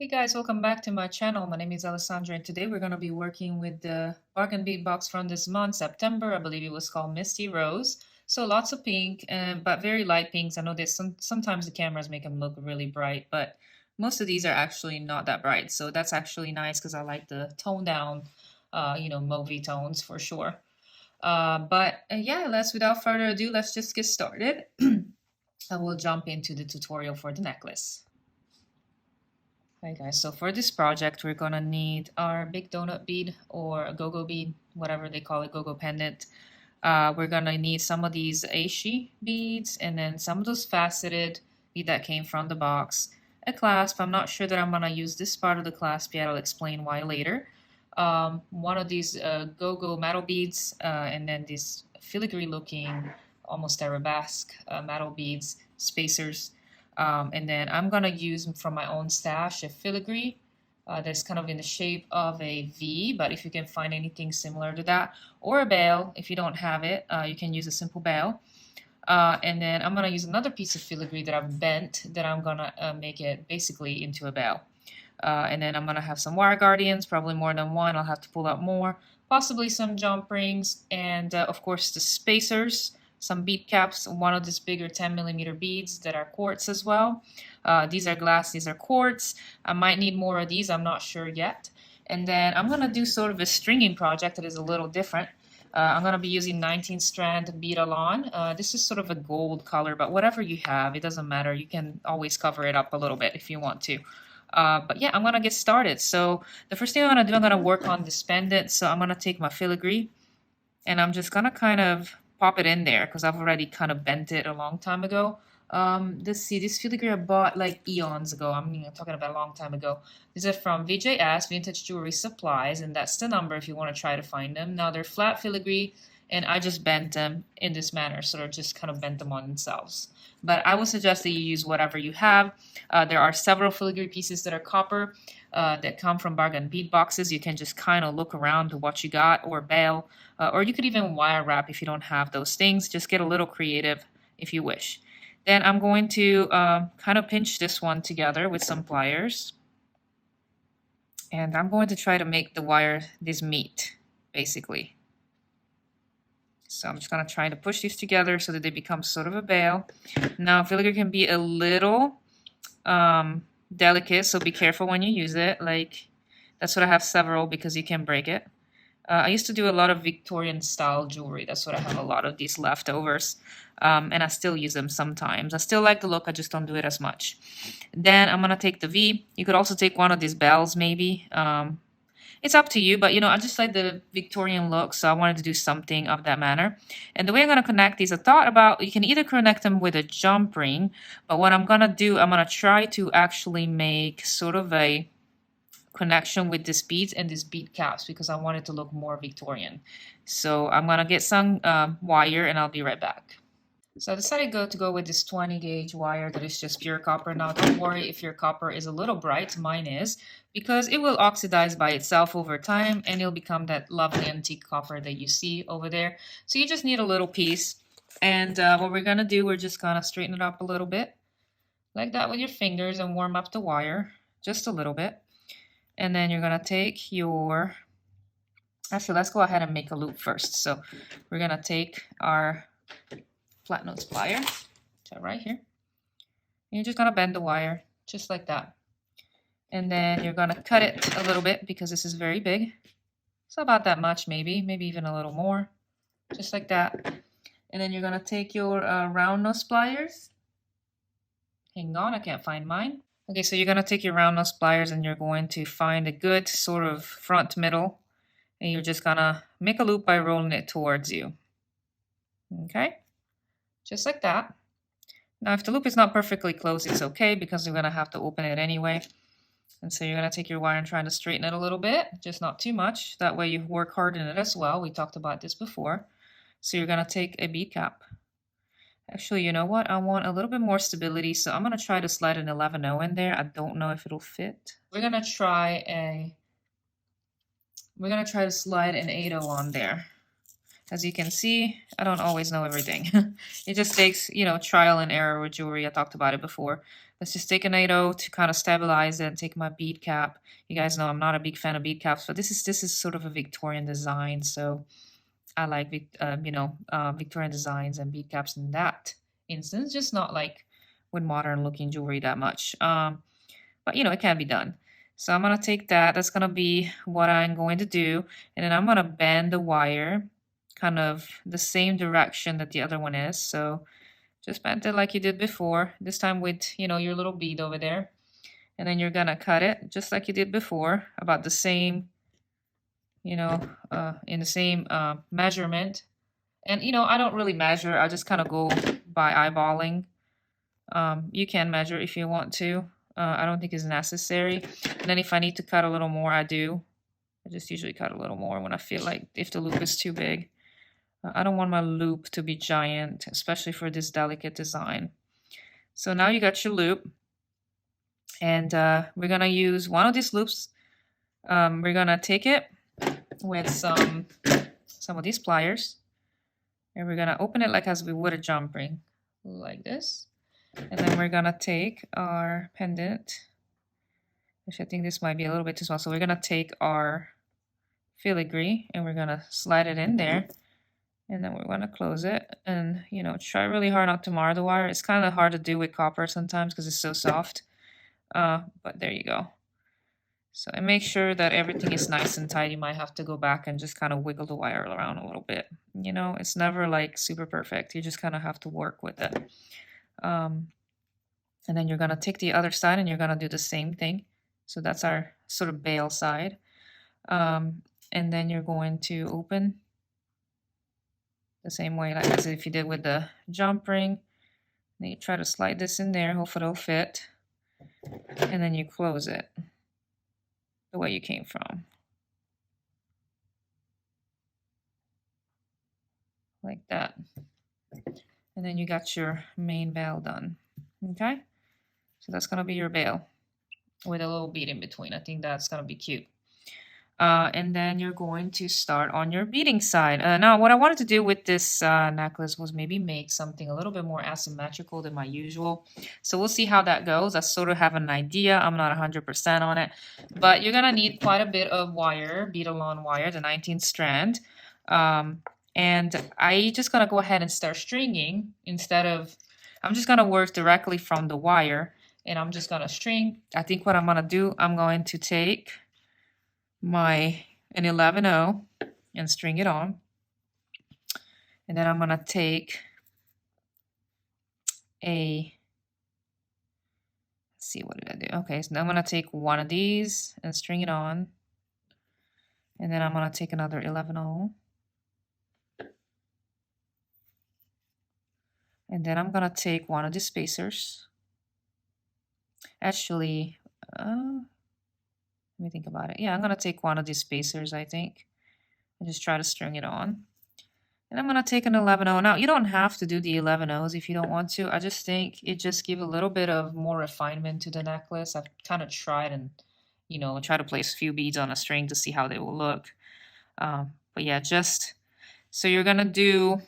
Hey guys, welcome back to my channel. My name is Alessandra and today we're going to be working with the Bargain Bead Box from this month, September. I believe it was called Misty Rose. So lots of pink, but very light pinks. I know there's sometimes the cameras make them look really bright, but most of these are actually not that bright. So that's actually nice because I like the toned down, mauvey tones for sure. Yeah, without further ado, let's just get started. I will jump into the tutorial for the necklace. Hi guys, so for this project we're gonna need our big donut bead or a go-go bead, whatever they call it, go-go pendant. We're gonna need some of these Aishi beads and then some of those faceted bead that came from the box. A clasp. I'm not sure that I'm gonna use this part of the clasp yet. I'll explain why later. One of these go-go metal beads and then these filigree looking almost arabesque metal beads, spacers. And then I'm going to use from my own stash a filigree that's kind of in the shape of a V, but if you can find anything similar to that, or a bail, if you don't have it, you can use a simple bail. And then I'm going to use another piece of filigree that I've bent that I'm going to make it basically into a bail. And then I'm going to have some wire guardians, probably more than one. I'll have to pull out more, possibly some jump rings, and of course the spacers, some bead caps, one of these bigger 10mm beads that are quartz as well. These are glass, these are quartz. I might need more of these, I'm not sure yet. And then I'm going to do sort of a stringing project that is a little different. I'm going to be using 19 strand bead alon. This is sort of a gold color, but whatever you have, it doesn't matter. You can always cover it up a little bit if you want to. But yeah, I'm going to get started. So the first thing I'm going to do, I'm going to work on this pendant. So I'm going to take my filigree and I'm just going to kind of pop it in there because I've already kind of bent it a long time ago. Let's see, this filigree I bought like eons ago. I'm talking about a long time ago. These are from VJS, Vintage Jewelry Supplies, and that's the number if you want to try to find them. Now they're flat filigree, and I just bent them in this manner, sort of just kind of bent them on themselves. But I would suggest that you use whatever you have. There are several filigree pieces that are copper that come from Bargain Bead Boxes. You can just kind of look around to what you got, or bail, or you could even wire wrap if you don't have those things. Just get a little creative if you wish. Then I'm going to kind of pinch this one together with some pliers. And I'm going to try to make the wire this meet, basically. So I'm just going to try to push these together so that they become sort of a bail. Now, filigree can be a little delicate, so be careful when you use it. Like, that's what I have several because you can break it. I used to do a lot of Victorian style jewelry. That's what I have a lot of these leftovers. And I still use them sometimes. I still like the look. I just don't do it as much. Then I'm going to take the V. You could also take one of these bells maybe. It's up to you, but I just like the Victorian look, so I wanted to do something of that manner. And the way I'm going to connect these, I thought about, you can either connect them with a jump ring, but what I'm going to do, I'm going to try to actually make sort of a connection with these beads and these bead caps because I want it to look more Victorian. So I'm going to get some wire and I'll be right back. So I decided to go with this 20 gauge wire that is just pure copper. Now don't worry if your copper is a little bright, mine is, because it will oxidize by itself over time and it'll become that lovely antique copper that you see over there. So you just need a little piece. And what we're going to do, we're just going to straighten it up a little bit like that with your fingers and warm up the wire just a little bit. And then you're going to take your, actually let's go ahead and make a loop first. So we're going to take our flat nose plier, so right here. And you're just going to bend the wire just like that. And then you're going to cut it a little bit because this is very big. So about that much maybe even a little more, just like that. And then you're going to take your round nose pliers. Hang on, I can't find mine. Okay, so you're going to take your round nose pliers and you're going to find a good sort of front middle. And you're just going to make a loop by rolling it towards you. Okay, just like that. Now, if the loop is not perfectly closed, it's okay because you're going to have to open it anyway. And so you're going to take your wire and try to straighten it a little bit, just not too much. That way you work hard in it as well. We talked about this before. So you're going to take a bead cap. Actually, you know what? I want a little bit more stability, so I'm going to try to slide an 11-0 in there. I don't know if it'll fit. We're going to try to slide an 8-0 on there. As you can see, I don't always know everything. It just takes, you know, trial and error with jewelry. I talked about it before. Let's just take a NATO to kind of stabilize it and take my bead cap. You guys know I'm not a big fan of bead caps, but this is sort of a Victorian design, so I like Victorian designs and bead caps in that instance, just not like with modern looking jewelry that much. But you know, it can be done. So I'm gonna take that. That's gonna be what I'm going to do, and then I'm gonna bend the wire kind of the same direction that the other one is. So just bend it like you did before, this time with, you know, your little bead over there. And then you're gonna cut it just like you did before, about the same, you know, in the same measurement. And, you know, I don't really measure. I just kind of go by eyeballing. You can measure if you want to. I don't think it's necessary. And then if I need to cut a little more, I do. I just usually cut a little more when I feel like if the loop is too big. I don't want my loop to be giant, especially for this delicate design. So now you got your loop. And we're going to use one of these loops. We're going to take it with some of these pliers. And we're going to open it like as we would a jump ring, like this. And then we're going to take our pendant, which I think this might be a little bit too small. So we're going to take our filigree and we're going to slide it in there. And then we're going to close it. And, you know, try really hard not to mar the wire. It's kind of hard to do with copper sometimes because it's so soft. But there you go. So and make sure that everything is nice and tight. You might have to go back and just kind of wiggle the wire around a little bit. You know, it's never like super perfect. You just kind of have to work with it. And then you're going to take the other side and you're going to do the same thing. So that's our sort of bail side. And then you're going to open the same way like as if you did with the jump ring. Then you try to slide this in there. Hopefully it'll fit. And then you close it the way you came from. Like that. And then you got your main bail done. Okay? So that's going to be your bail with a little bead in between. I think that's going to be cute. And then you're going to start on your beading side. Now, what I wanted to do with this necklace was maybe make something a little bit more asymmetrical than my usual. So we'll see how that goes. I sort of have an idea. I'm not 100% on it. But you're going to need quite a bit of wire, bead-along wire, the 19th strand. And I just going to go ahead and start stringing instead of... I'm just going to work directly from the wire. And I'm just going to string. I think what I'm going to do, I'm going to take an 11-0 and string it on. And then I'm going to take let's see, what did I do? Okay, so now I'm going to take one of these and string it on. And then I'm going to take another 11-0. And then I'm going to take one of the spacers. Actually, let me think about it. Yeah, I'm going to take one of these spacers, I think, and just try to string it on. And I'm going to take an 11-0. Now, you don't have to do the 11-0s if you don't want to. I just think it just gives a little bit of more refinement to the necklace. I've kind of tried and, you know, try to place a few beads on a string to see how they will look. But yeah, just so you're going to do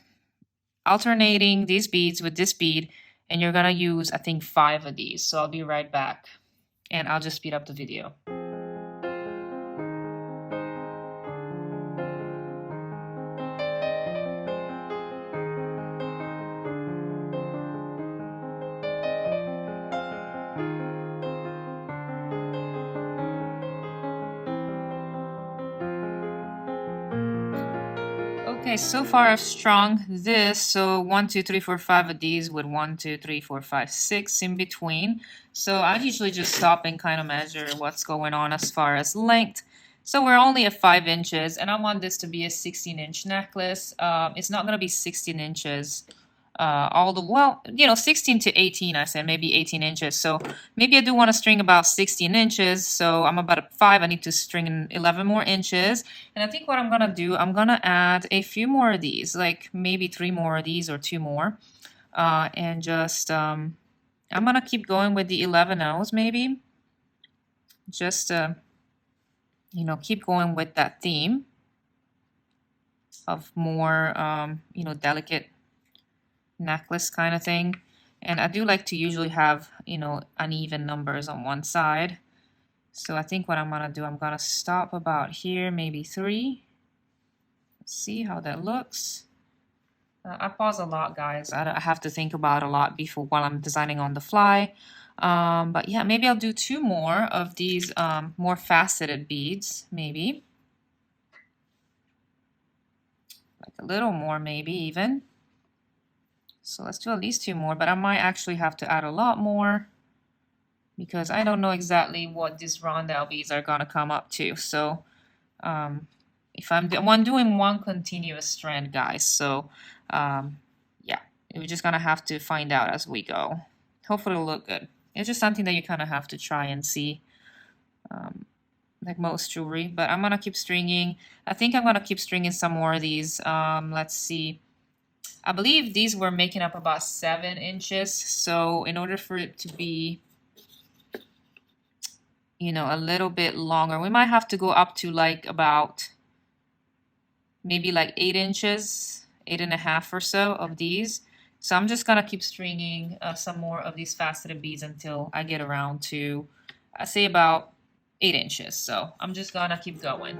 alternating these beads with this bead, and you're going to use, I think, 5 of these. So I'll be right back, and I'll just speed up the video. Okay, so far I've strung this, so 1, 2, 3, 4, 5 of these with 1, 2, 3, 4, 5, 6 in between. So I usually just stop and kind of measure what's going on as far as length. So we're only at 5 inches, and I want this to be a 16-inch necklace. It's not going to be 16 inches. Well, you know, 16 to 18, I said, maybe 18 inches. So maybe I do want to string about 16 inches. So I'm about at 5. I need to string in 11 more inches. And I think what I'm going to do, I'm going to add a few more of these, like maybe 3 more of these or 2 more. And just, I'm going to keep going with the 11-0s maybe. Just, you know, keep going with that theme. of more, you know, delicate necklace kind of thing. And I do like to usually have, you know, uneven numbers on one side. So I think what I'm gonna do, I'm gonna stop about here, maybe 3. Let's see how that looks. I pause a lot, guys. I have to think about a lot before while I'm designing on the fly. But yeah, maybe I'll do 2 more of these more faceted beads, maybe. Like a little more, maybe even. So let's do at least 2 more, but I might actually have to add a lot more because I don't know exactly what these rondelle beads are gonna come up to. So if I'm doing one continuous strand, guys, so yeah, we're just gonna have to find out as we go. Hopefully it'll look good. It's just something that you kind of have to try and see, like most jewelry. But I'm gonna keep stringing. I think I'm gonna keep stringing some more of these. Let's see. I believe these were making up about 7 inches. So in order for it to be, you know, a little bit longer, we might have to go up to like about maybe like 8 inches, 8.5 or so of these. So I'm just gonna keep stringing some more of these faceted beads until I get around to, I say about 8 inches. So I'm just gonna keep going.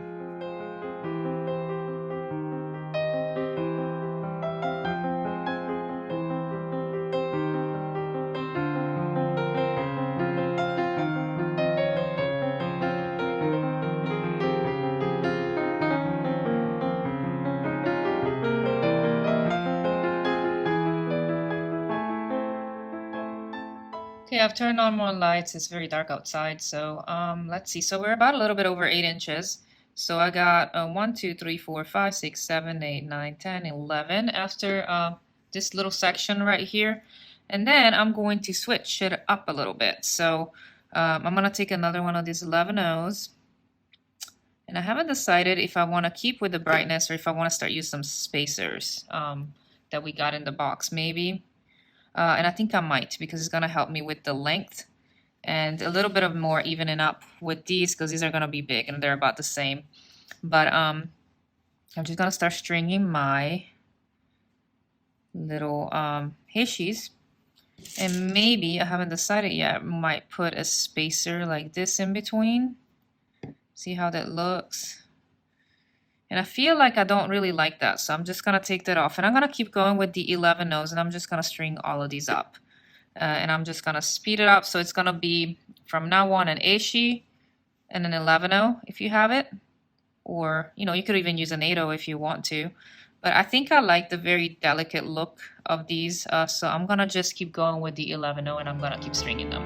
Okay, I've turned on more lights. It's very dark outside. So let's see. So we're about a little bit over 8 inches. So I got 1, 2, 3, 4, 5, 6, 7, 8, 9, 10, 11 after this little section right here. And then I'm going to switch it up a little bit. So I'm going to take another one of these 11 O's. And I haven't decided if I want to keep with the brightness or if I want to start using some spacers that we got in the box maybe. And I think I might because it's going to help me with the length and a little bit of more evening up with these because these are going to be big and they're about the same. But I'm just going to start stringing my little hishies. And maybe, I haven't decided yet, I might put a spacer like this in between. See how that looks? And I feel like I don't really like that, so I'm just going to take that off. And I'm going to keep going with the 11 O's, and I'm just going to string all of these up. And I'm just going to speed it up, so it's going to be, from now on, an Aishi and an 11O if you have it. Or, you know, you could even use an 8O if you want to. But I think I like the very delicate look of these, so I'm going to just keep going with the 11O, and I'm going to keep stringing them.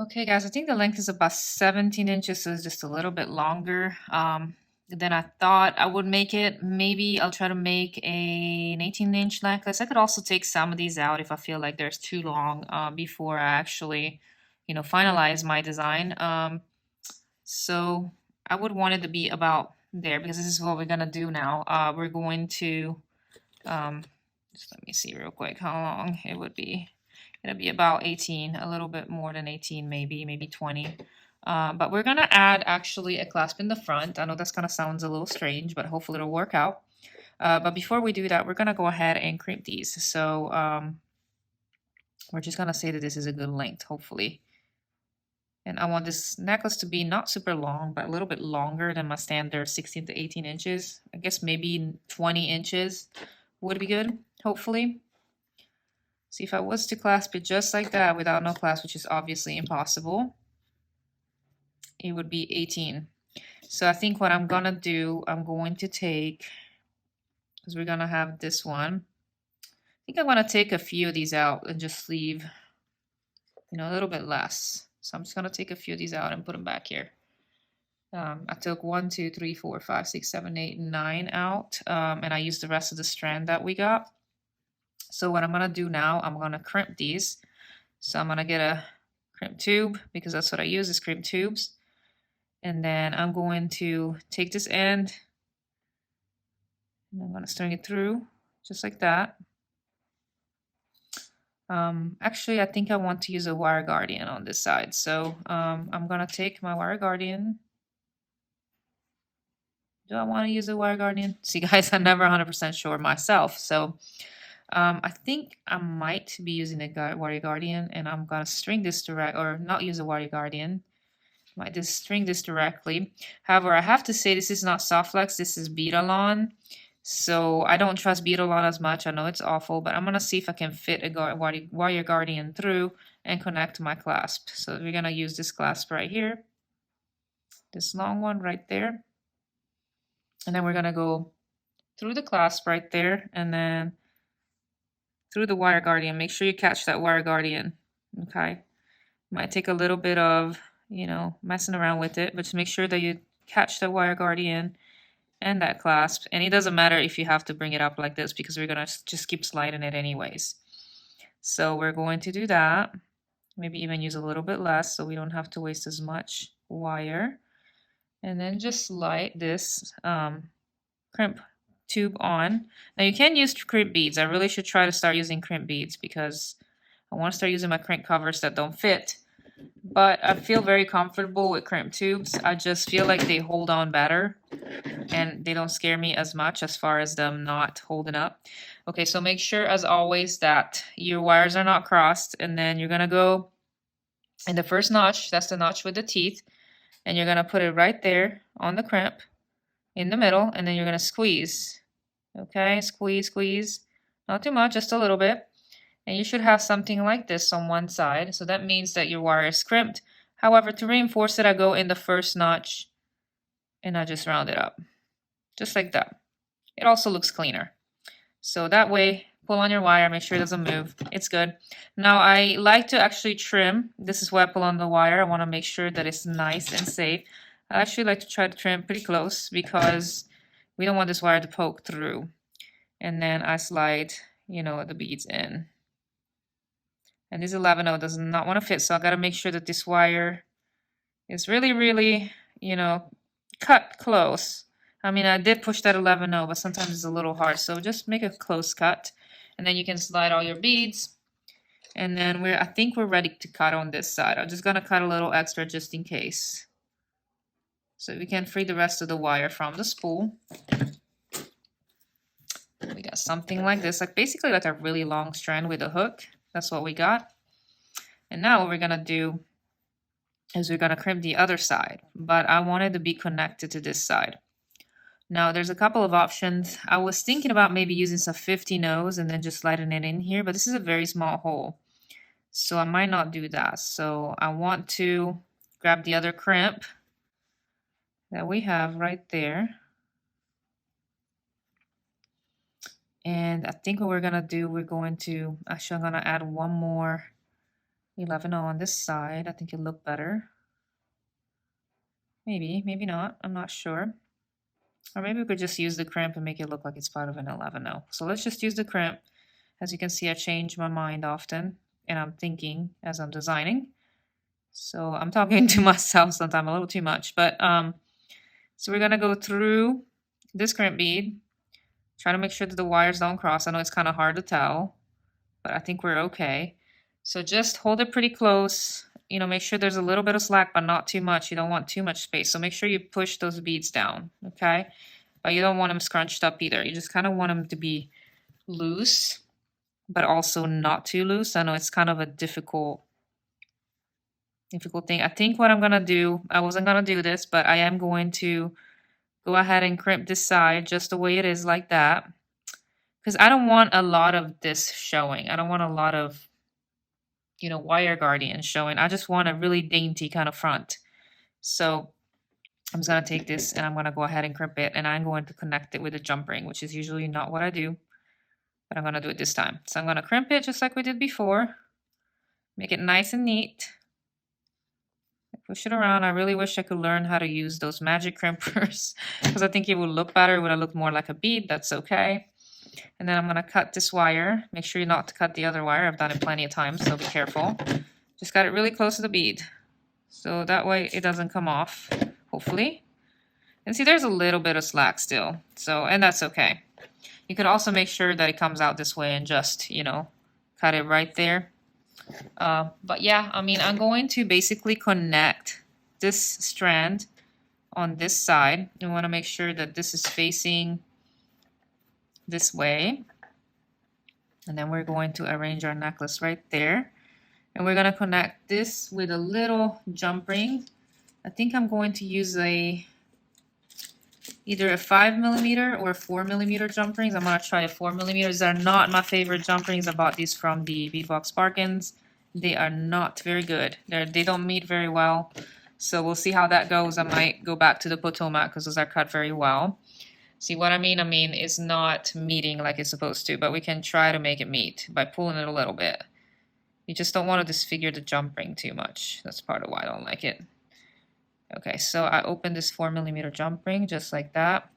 Okay, guys, I think the length is about 17 inches, so it's just a little bit longer than I thought I would make it. Maybe I'll try to make an 18-inch necklace. I could also take some of these out if I feel like there's too long before I actually, you know, finalize my design. So I would want it to be about there because this is what we're going to do now. We're going to, just let me see real quick how long it would be. It'll be about 18, a little bit more than 18, maybe 20. But we're going to add actually a clasp in the front. I know that's kind of sounds a little strange, but hopefully it'll work out. But before we do that, we're going to go ahead and crimp these. So we're just going to say that this is a good length, hopefully. And I want this necklace to be not super long, but a little bit longer than my standard 16 to 18 inches. I guess maybe 20 inches would be good, hopefully. See, if I was to clasp it just like that without no clasp, which is obviously impossible, it would be 18. So I think what I'm going to do, I'm going to take, because we're going to have this one, I think I'm going to take a few of these out and just leave, you know, a little bit less. So I'm just going to take a few of these out and put them back here. I took 1, 2, 3, 4, 5, 6, 7, 8, 9 out, and I used the rest of the strand that we got. So what I'm going to do now, I'm going to crimp these. So I'm going to get a crimp tube, because that's what I use is crimp tubes. And then I'm going to take this end and I'm going to string it through just like that. Actually, I think I want to use a wire guardian on this side. So I'm going to take my wire guardian. Do I want to use a wire guardian? See, guys, I'm never 100% sure myself. So I think I might be using a wire guardian, and I'm going to string this direct, or not use a wire guardian. I might just string this directly. However, I have to say this is not soft flex. This is Bead-A-Lon. So I don't trust Bead-A-Lon as much. I know it's awful, but I'm going to see if I can fit a wire guardian through and connect my clasp. So we're going to use this clasp right here. This long one right there. And then we're going to go through the clasp right there and then through the wire guardian. Make sure you catch that wire guardian. Okay. Might take a little bit of, you know, messing around with it, but just make sure that you catch the wire guardian and that clasp. And it doesn't matter if you have to bring it up like this because we're going to just keep sliding it anyways. So we're going to do that. Maybe even use a little bit less so we don't have to waste as much wire. And then just slide this crimp tube on. Now you can use crimp beads. I really should try to start using crimp beads because I want to start using my crimp covers that don't fit. But I feel very comfortable with crimp tubes. I just feel like they hold on better and they don't scare me as much as far as them not holding up. Okay, so make sure as always that your wires are not crossed, and then you're gonna go in the first notch, that's the notch with the teeth, and you're gonna put it right there on the crimp in the middle, and then you're gonna squeeze. Okay, squeeze, squeeze. Not too much, just a little bit. And you should have something like this on one side. So that means that your wire is crimped. However, to reinforce it, I go in the first notch and I just round it up. Just like that. It also looks cleaner. So that way, pull on your wire, make sure it doesn't move. It's good. Now I like to actually trim. This is why I pull on the wire. I want to make sure that it's nice and safe. I actually like to try to trim pretty close because we don't want this wire to poke through. And then I slide, you know, the beads in. And this 11-0 does not want to fit, so I got to make sure that this wire is really, really, you know, cut close. I mean, I did push that 11-0, but sometimes it's a little hard, so just make a close cut. And then you can slide all your beads. And then I think we're ready to cut on this side. I'm just going to cut a little extra just in case. So we can free the rest of the wire from the spool. We got something like this, like basically like a really long strand with a hook. That's what we got. And now what we're going to do is we're going to crimp the other side, but I wanted to be connected to this side. Now there's a couple of options. I was thinking about maybe using some 50-0s and then just sliding it in here, but this is a very small hole. So I might not do that. So I want to grab the other crimp that we have right there. And I think what we're going to do, we're going to, actually I'm going to add one more 11-0 on this side. I think it'll look better. Maybe, maybe not. I'm not sure. Or maybe we could just use the crimp and make it look like it's part of an 11-0. So let's just use the crimp. As you can see, I change my mind often, and I'm thinking as I'm designing. So I'm talking to myself sometimes a little too much. But so we're going to go through this crimp bead. Try to make sure that the wires don't cross. I know it's kind of hard to tell, but I think we're okay. So just hold it pretty close. You know, make sure there's a little bit of slack, but not too much. You don't want too much space. So make sure you push those beads down, okay? But you don't want them scrunched up either. You just kind of want them to be loose, but also not too loose. I know it's kind of a difficult thing. I think what I'm going to do, I wasn't going to do this, but I am going to go ahead and crimp this side just the way it is like that. Because I don't want a lot of this showing. I don't want a lot of, you know, wire guardian showing. I just want a really dainty kind of front. So I'm just going to take this and I'm going to go ahead and crimp it. And I'm going to connect it with a jump ring, which is usually not what I do. But I'm going to do it this time. So I'm going to crimp it just like we did before. Make it nice and neat. Push it around. I really wish I could learn how to use those magic crimpers because I think it would look better. It would have looked more like a bead. That's okay. And then I'm going to cut this wire. Make sure you not to cut the other wire. I've done it plenty of times, so be careful. Just got it really close to the bead. So that way it doesn't come off, hopefully. And see, there's a little bit of slack still. So, and that's okay. You could also make sure that it comes out this way and just, you know, cut it right there. But yeah, I mean, I'm going to basically connect this strand on this side. You want to make sure that this is facing this way. And then we're going to arrange our necklace right there. And we're going to connect this with a little jump ring. I think I'm going to use either a 5mm or 4mm jump rings. I'm going to try a 4mm. These are not my favorite jump rings. I bought these from the Beadbox Bargains. They are not very good. They don't meet very well. So we'll see how that goes. I might go back to the Potomac because those are cut very well. See what I mean? I mean, it's not meeting like it's supposed to, but we can try to make it meet by pulling it a little bit. You just don't want to disfigure the jump ring too much. That's part of why I don't like it. Okay, so I opened this 4mm jump ring just like that.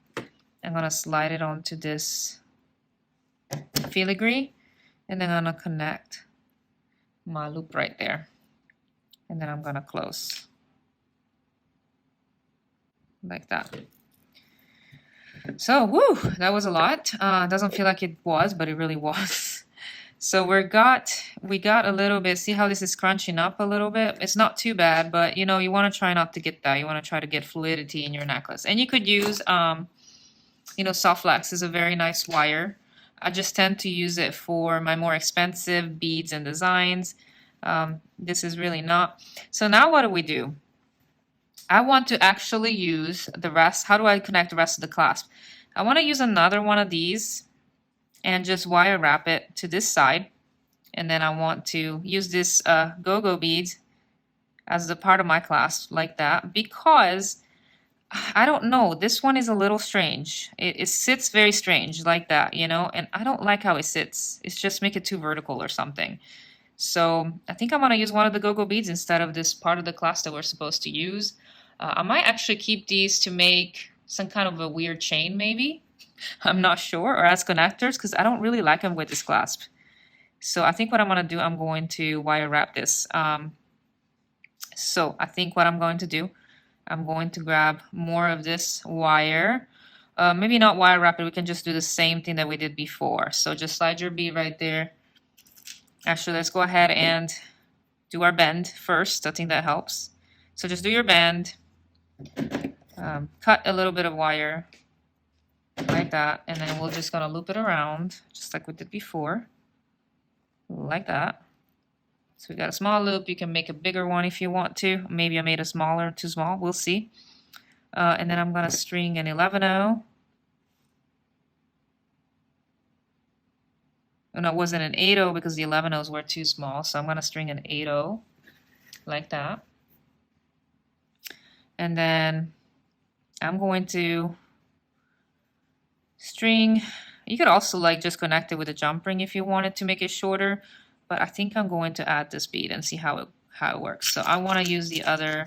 I'm going to slide it onto this filigree, and then I'm going to connect my loop right there. And then I'm going to close like that. So, woo, that was a lot. Doesn't feel like it was, but it really was. So we got a little bit, see how this is crunching up a little bit? It's not too bad, but you know, you want to try not to get that. You want to try to get fluidity in your necklace. And you could use, you know, soft flex is a very nice wire. I just tend to use it for my more expensive beads and designs. This is really not. So now what do? I want to actually use the rest. How do I connect the rest of the clasp? I want to use another one of these and just wire wrap it to this side. And then I want to use this go-go bead as the part of my clasp like that, because I don't know, this one is a little strange. It sits very strange like that, you know, and I don't like how it sits. It's just make it too vertical or something. So I think I'm going to use one of the go-go beads instead of this part of the clasp that we're supposed to use. I might actually keep these to make some kind of a weird chain maybe. I'm not sure, or as connectors, because I don't really like them with this clasp. So I think what I'm going to do, I'm going to wire wrap this. So I think what I'm going to do, I'm going to grab more of this wire. Maybe not wire wrap it, we can just do the same thing that we did before. So just slide your bead right there. Actually, let's go ahead and do our bend first. I think that helps. So just do your bend. Cut a little bit of wire like that, and then we're just going to loop it around just like we did before, like that. So we got a small loop. You can make a bigger one if you want to. Maybe I made a smaller, too small, we'll see. And then I'm going to string an 11-0. Oh, no, it wasn't an 8-0 because the 11-0s were too small, so I'm going to string an 8-0 like that. And then I'm going to string, you could also like just connect it with a jump ring if you wanted to make it shorter, but I think I'm going to add this bead and see how it works. So I want to use the other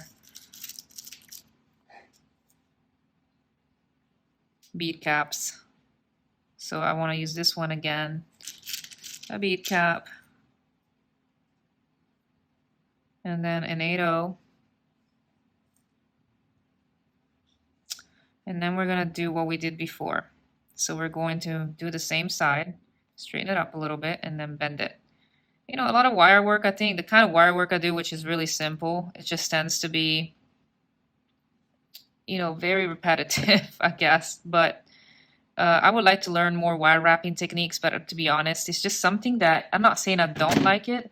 bead caps. So I want to use this one again, a bead cap, and then an 8-0. And then we're going to do what we did before. So we're going to do the same side, straighten it up a little bit, and then bend it. You know, a lot of wire work, I think, the kind of wire work I do, which is really simple, it just tends to be, you know, very repetitive, I guess. But I would like to learn more wire wrapping techniques, but to be honest, it's just something that, I'm not saying I don't like it,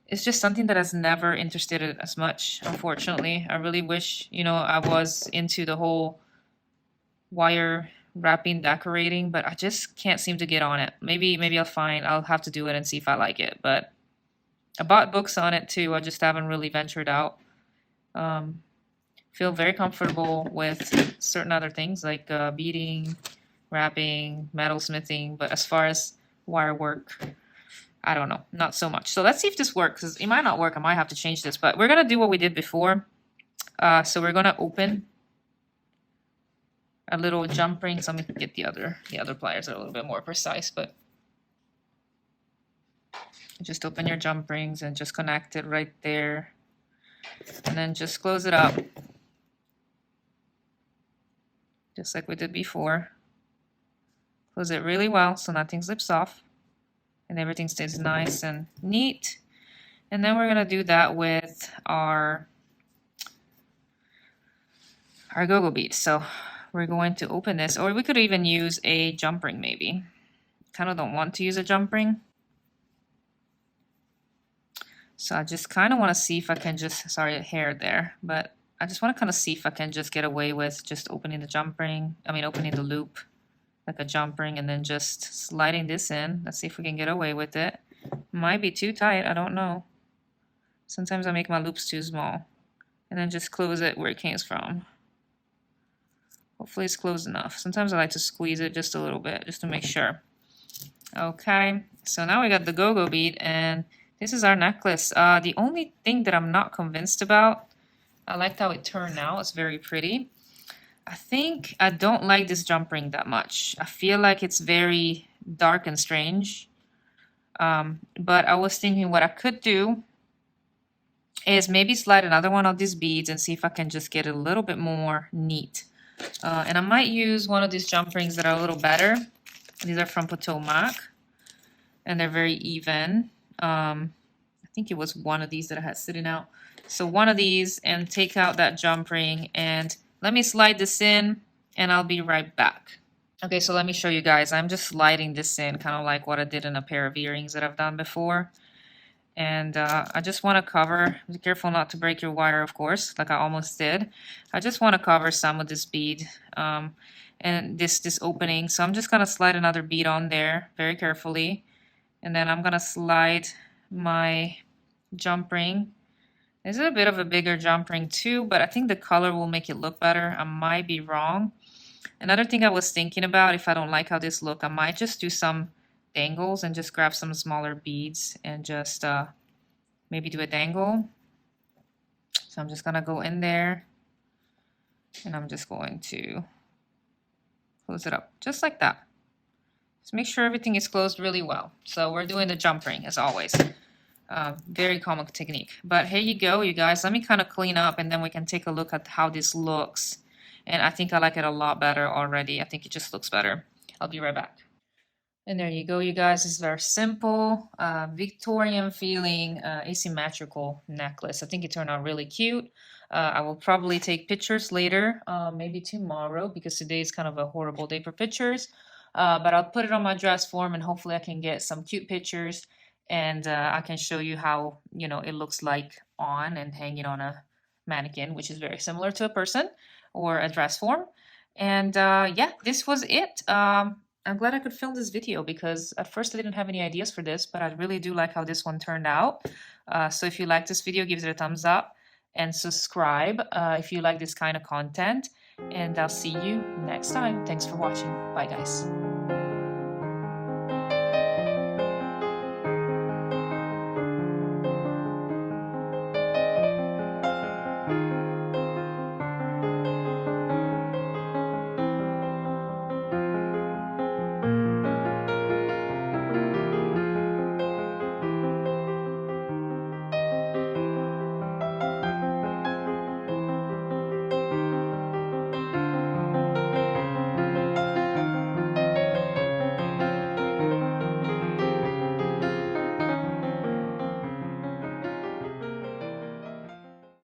it's just something that has never interested it as much, unfortunately. I really wish, you know, I was into the whole wire wrapping, decorating, but I just can't seem to get on it. Maybe I'll have to do it and see if I like it. But I bought books on it too. I just haven't really ventured out. Feel very comfortable with certain other things like beading, wrapping, metalsmithing, but as far as wire work, I don't know, not so much. So let's see if this works, because it might not work. I might have to change this, but we're gonna do what we did before. So we're gonna open a little jump ring. So let me get the other pliers are a little bit more precise, but Just open your jump rings and just connect it right there. And then just close it up. Just like we did before. Close it really well so nothing slips off. And everything stays nice and neat. And then we're going to do that with our go-go bead. So we're going to open this, or we could even use a jump ring maybe. Kind of don't want to use a jump ring. So I just kind of want to see if I can just, sorry, hair there, but I just want to kind of see if I can just get away with just opening the jump ring, opening the loop like a jump ring and then just sliding this in. Let's see if we can get away with it. Might be too tight, I don't know. Sometimes I make my loops too small. And then just close it where it came from. Hopefully it's close enough. Sometimes I like to squeeze it just a little bit just to make sure. Okay, so now we got the go-go bead and this is our necklace. The only thing that I'm not convinced about, I liked how it turned out. It's very pretty. I think I don't like this jump ring that much. I feel like it's very dark and strange. But I was thinking what I could do is maybe slide another one of these beads and see if I can just get it a little bit more neat. And I might use one of these jump rings that are a little better. These are from Potomac. And they're very even. I think it was one of these that I had sitting out. So one of these and take out that jump ring and let me slide this in and I'll be right back. Okay, so let me show you guys. I'm just sliding this in kind of like what I did in a pair of earrings that I've done before. And I just want to cover, be careful not to break your wire, of course, like I almost did. I just want to cover some of this bead and this opening. So I'm just going to slide another bead on there very carefully. And then I'm going to slide my jump ring. This is a bit of a bigger jump ring too, but I think the color will make it look better. I might be wrong. Another thing I was thinking about, if I don't like how this look, I might just do some dangles and just grab some smaller beads and just maybe do a dangle. So I'm just going to go in there and I'm just going to close it up just like that. Just make sure everything is closed really well. So we're doing the jump ring as always. Very common technique. But here you go, you guys. Let me kind of clean up and then we can take a look at how this looks. And I think I like it a lot better already. I think it just looks better. I'll be right back. And there you go, you guys. It's very simple, Victorian feeling asymmetrical necklace. I think it turned out really cute. I will probably take pictures later, maybe tomorrow, because today is kind of a horrible day for pictures. But I'll put it on my dress form and hopefully I can get some cute pictures and I can show you how, it looks like on and hanging on a mannequin, which is very similar to a person or a dress form. And yeah, this was it. I'm glad I could film this video because at first I didn't have any ideas for this, but I really do like how this one turned out. So if you like this video, give it a thumbs up and subscribe if you like this kind of content. And I'll see you next time. Thanks for watching. Bye, guys.